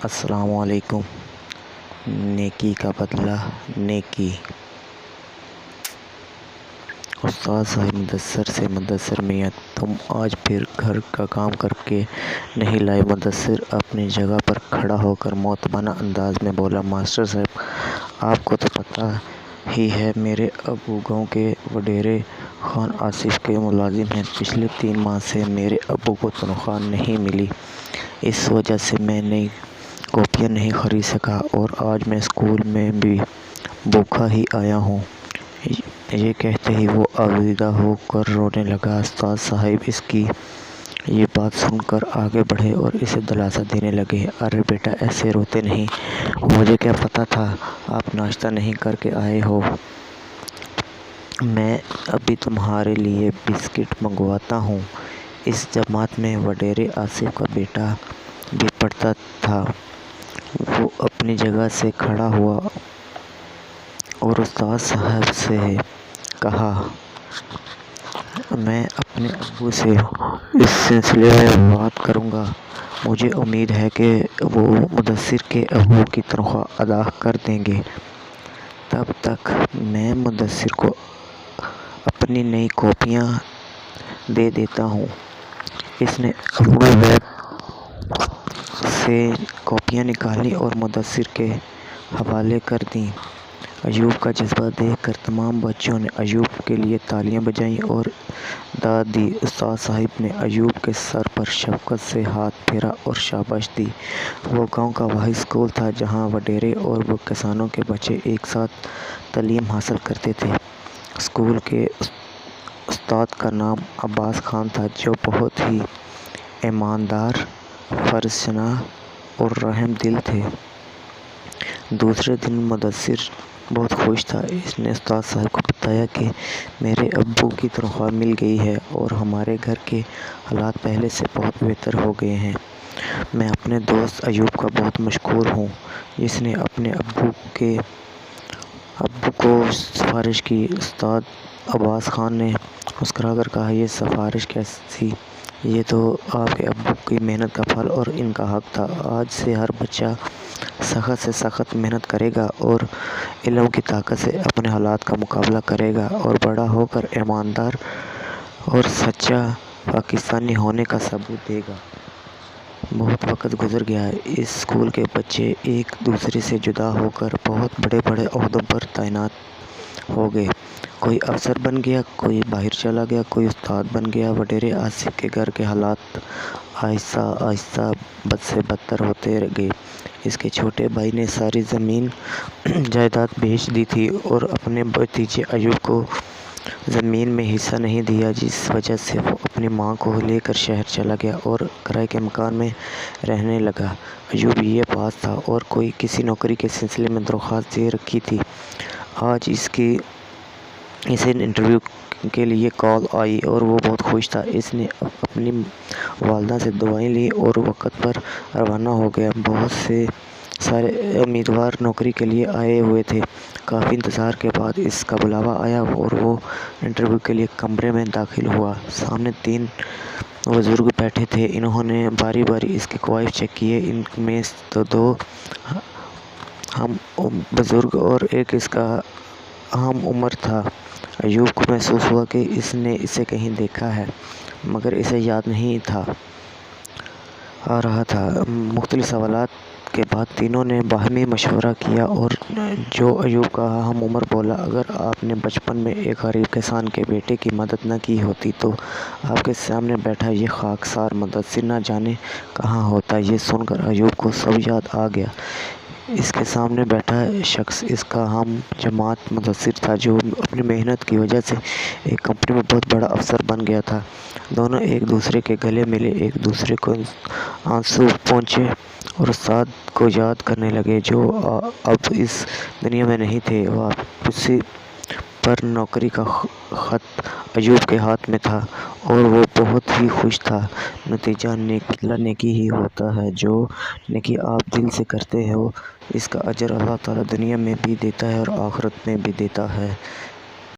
السلام علیکم۔ نیکی کا بدلہ نیکی۔ استاد صاحب مدثر سے مدثر میاں تم آج پھر گھر کا کام کر کے نہیں لائے؟ مدثر اپنی جگہ پر کھڑا ہو کر معتمدانہ انداز میں بولا، ماسٹر صاحب آپ کو تو پتہ ہی ہے میرے ابو گاؤں کے وڈیرے خان آصف کے ملازم ہیں۔ پچھلے 3 ماہ سے میرے ابو کو تنخواہ نہیں ملی، اس وجہ سے میں نئی کاپیاں نہیں خرید سکا اور آج میں اسکول میں بھی بھوکا ہی آیا ہوں۔ یہ کہتے ہی وہ آویزاں ہو کر رونے لگا۔ استاد صاحب اس کی یہ بات سن کر آگے بڑھے اور اسے دلاسا دینے لگے، ارے بیٹا ایسے روتے نہیں، مجھے کیا پتہ تھا آپ ناشتہ نہیں کر کے آئے ہو، میں ابھی تمہارے لیے بسکٹ منگواتا ہوں۔ اس جماعت میں وڈیرے آصف کا بیٹا بھی پڑھتا تھا۔ وہ اپنی جگہ سے کھڑا ہوا اور استاد صاحب سے کہا، میں اپنے ابو سے اس سلسلے میں بات کروں گا، مجھے امید ہے کہ وہ مدثر کے ابو کی تنخواہ ادا کر دیں گے، تب تک میں مدثر کو اپنی نئی کاپیاں دے دیتا ہوں۔ اس نے اپنے بیگ سے کاپیاں نکالیں اور مدثر کے حوالے کر دیں۔ ایوب کا جذبہ دیکھ کر تمام بچوں نے ایوب کے لیے تالیاں بجائیں اور داد دی۔ استاد صاحب نے ایوب کے سر پر شفقت سے ہاتھ پھیرا اور شاباشی دی۔ وہ گاؤں کا واحد اسکول تھا جہاں وڈیرے اور کسانوں کے بچے ایک ساتھ تعلیم حاصل کرتے تھے۔ اسکول کے استاد کا نام عباس خان تھا، جو بہت ہی ایماندار، فرض شناس اور رحم دل تھے۔ دوسرے دن مدثر بہت خوش تھا۔ اس نے استاد صاحب کو بتایا کہ میرے ابو کی تنخواہ مل گئی ہے اور ہمارے گھر کے حالات پہلے سے بہت بہتر ہو گئے ہیں۔ میں اپنے دوست ایوب کا بہت مشکور ہوں جس نے اپنے ابو کو سفارش کی۔ استاد عباس خان نے مسکرا کر کہا، یہ سفارش کیسی؟ یہ تو آپ کے ابو کی محنت کا پھل اور ان کا حق تھا۔ آج سے ہر بچہ سخت سے سخت محنت کرے گا اور علم کی طاقت سے اپنے حالات کا مقابلہ کرے گا اور بڑا ہو کر ایماندار اور سچا پاکستانی ہونے کا ثبوت دے گا۔ بہت وقت گزر گیا، اس اسکول کے بچے ایک دوسرے سے جدا ہو کر بہت بڑے بڑے عہدوں پر تعینات ہو گئے۔ کوئی افسر بن گیا، کوئی باہر چلا گیا، کوئی استاد بن گیا۔ وڈیرے آصف کے گھر کے حالات آہستہ آہستہ بد سے بدتر ہوتے گئے۔ اس کے چھوٹے بھائی نے ساری زمین جائیداد بیچ دی تھی اور اپنے بھتیجے ایوب کو زمین میں حصہ نہیں دیا، جس وجہ سے وہ اپنی ماں کو لے کر شہر چلا گیا اور کرائے کے مکان میں رہنے لگا۔ ایوب بی اے پاس تھا اور کوئی کسی نوکری کے سلسلے میں درخواست دے رکھی تھی۔ آج اسے انٹرویو کے لیے کال آئی اور وہ بہت خوش تھا۔ اس نے اپنی والدہ سے دعائیں لیں اور وقت پر روانہ ہو گیا۔ بہت سارے امیدوار نوکری کے لیے آئے ہوئے تھے۔ کافی انتظار کے بعد اس کا بلاوا آیا اور وہ انٹرویو کے لیے کمرے میں داخل ہوا۔ سامنے 3 بزرگ بیٹھے تھے۔ انہوں نے باری باری اس کے کوائف چیک کیے۔ ان میں 2 ہم بزرگ اور ایک اس کا ہم عمر تھا۔ ایوب کو محسوس ہوا کہ اس نے اسے کہیں دیکھا ہے مگر اسے یاد نہیں آ رہا تھا۔ مختلف سوالات کے بعد تینوں نے باہمی مشورہ کیا اور جو ایوب کا ہم عمر بولا، اگر آپ نے بچپن میں ایک غریب کسان کے بیٹے کی مدد نہ کی ہوتی تو آپ کے سامنے بیٹھا یہ خاکسار مدثر نہ جانے کہاں ہوتا۔ یہ سن کر ایوب کو سب یاد آ گیا۔ اس کے سامنے بیٹھا شخص اس کا ہم جماعت مدثر تھا، جو اپنی محنت کی وجہ سے ایک کمپنی میں بہت بڑا افسر بن گیا تھا۔ دونوں ایک دوسرے کے گلے ملے، ایک دوسرے کو آنسو پہنچے اور استاد کو یاد کرنے لگے جو اب اس دنیا میں نہیں تھے۔ واپسی پر نوکری کا خط ایوب کے ہاتھ میں تھا اور وہ بہت ہی خوش تھا۔ نتیجہ بدلہ نیکی ہی ہوتا ہے۔ جو نیکی آپ دل سے کرتے ہو اس کا اجر اللہ تعالیٰ دنیا میں بھی دیتا ہے اور آخرت میں بھی دیتا ہے۔